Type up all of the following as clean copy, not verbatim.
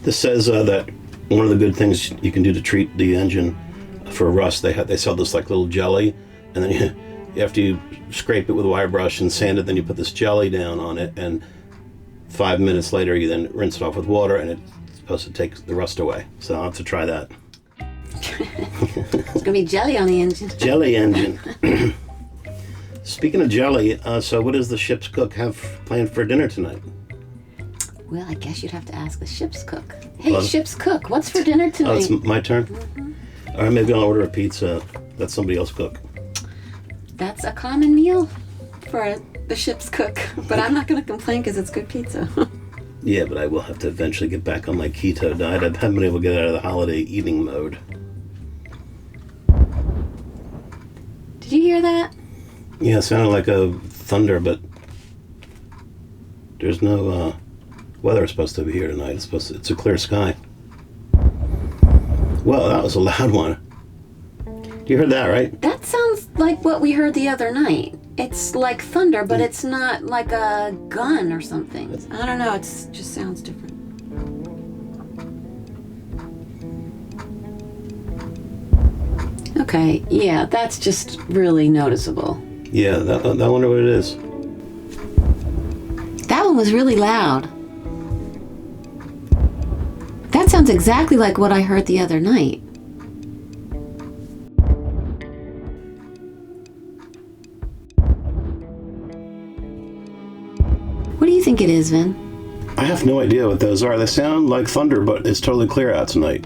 This says that one of the good things you can do to treat the engine for rust, they sell this like little jelly, and then after you scrape it with a wire brush and sand it, then you put this jelly down on it, and 5 minutes later you then rinse it off with water, and it's supposed to take the rust away. So I'll have to try that. It's gonna be jelly on the engine. Jelly engine. Speaking of jelly, so what does the ship's cook have planned for dinner tonight? Well, I guess you'd have to ask the ship's cook. Hey, ship's cook, what's for dinner tonight? Oh, it's my turn? Mm-hmm. All right, maybe I'll order a pizza. Let somebody else cook. That's a common meal for the ship's cook, but I'm not going to complain because it's good pizza. Yeah, but I will have to eventually get back on my keto diet. I haven't been able to get out of the holiday eating mode. Did you hear that? Yeah, it sounded like a thunder, but there's no weather supposed to be here tonight. It's a clear sky. Well, that was a loud one. You heard that, right? That sounds like what we heard the other night. It's like thunder, but it's not like a gun or something. I don't know, it just sounds different. Okay, yeah, that's just really noticeable. Yeah, I wonder what it is. That one was really loud. That sounds exactly like what I heard the other night. What do you think it is, Vin? I have no idea what those are. They sound like thunder, but it's totally clear out tonight.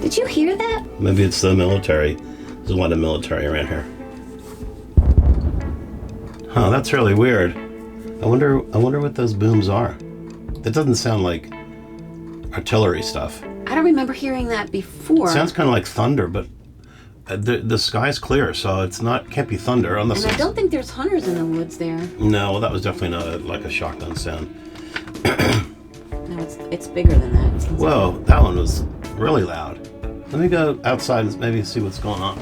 Did you hear that? Maybe it's the military. There's a lot of military around here. Huh, that's really weird. I wonder what those booms are. That doesn't sound like artillery stuff. I don't remember hearing that before. It sounds kind of like thunder, but the sky's clear, so can't be thunder unless. And I don't think there's hunters in the woods there. No, well, that was definitely not like a shotgun sound. No, it's bigger than that. Whoa, that one was really loud. Let me go outside and maybe see what's going on.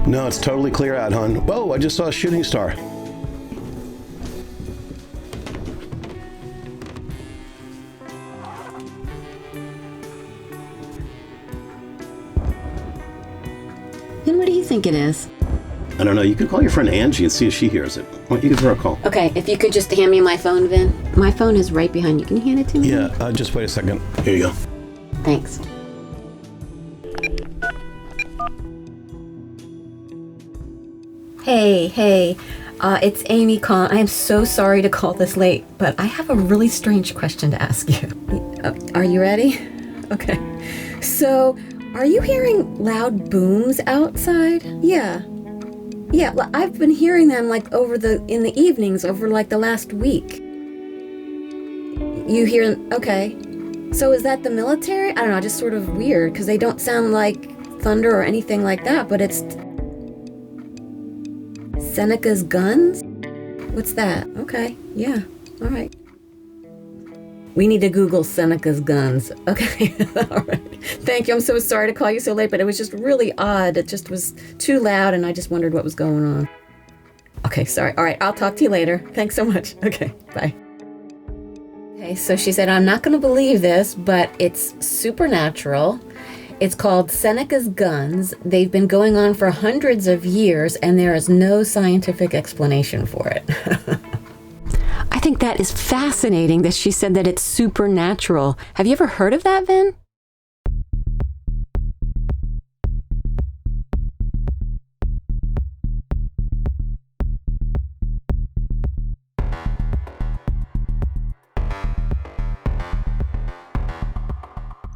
No, it's totally clear out, hon. Whoa, I just saw a shooting star. And what do you think it is? I don't know. You could call your friend Angie and see if she hears it. Why don't you give her a call? Okay, if you could just hand me my phone, Vin. My phone is right behind you. Can you hand it to me? Yeah, just wait a second. Here you go. Thanks. Hey, it's Amy calling. I am so sorry to call this late, but I have a really strange question to ask you. Are you ready? Okay. So, are you hearing loud booms outside? Yeah, well, I've been hearing them like in the evenings over like the last week. You hear, okay. So is that the military? I don't know, just sort of weird, because they don't sound like thunder or anything like that, but it's Seneca's Guns? What's that? Okay, yeah, all right. We need to Google Seneca's Guns. Okay, all right. Thank you. I'm so sorry to call you so late, but it was just really odd. It just was too loud, and I just wondered what was going on. Okay, sorry. All right, I'll talk to you later. Thanks so much. Okay, bye. Okay, so she said, I'm not going to believe this, but it's supernatural. It's called Seneca's Guns. They've been going on for hundreds of years, and there is no scientific explanation for it. I think that is fascinating that she said that it's supernatural. Have you ever heard of that, Vin?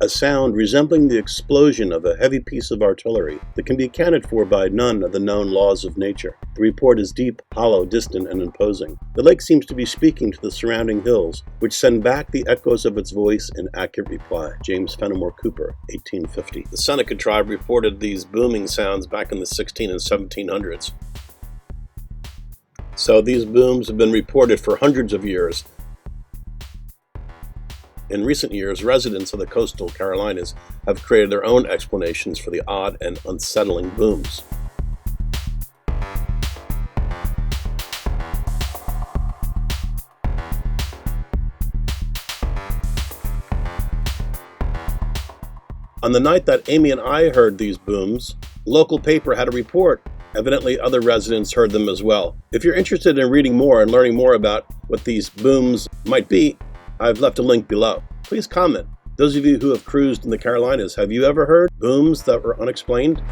A sound resembling the explosion of a heavy piece of artillery that can be accounted for by none of the known laws of nature. The report is deep, hollow, distant, and imposing. The lake seems to be speaking to the surrounding hills, which send back the echoes of its voice in accurate reply. James Fenimore Cooper, 1850. The Seneca tribe reported these booming sounds back in the 16 and 1700s. So these booms have been reported for hundreds of years. In recent years, residents of the coastal Carolinas have created their own explanations for the odd and unsettling booms. On the night that Amy and I heard these booms, a local paper had a report. Evidently, other residents heard them as well. If you're interested in reading more and learning more about what these booms might be, I've left a link below. Please comment. Those of you who have cruised in the Carolinas, have you ever heard booms that were unexplained?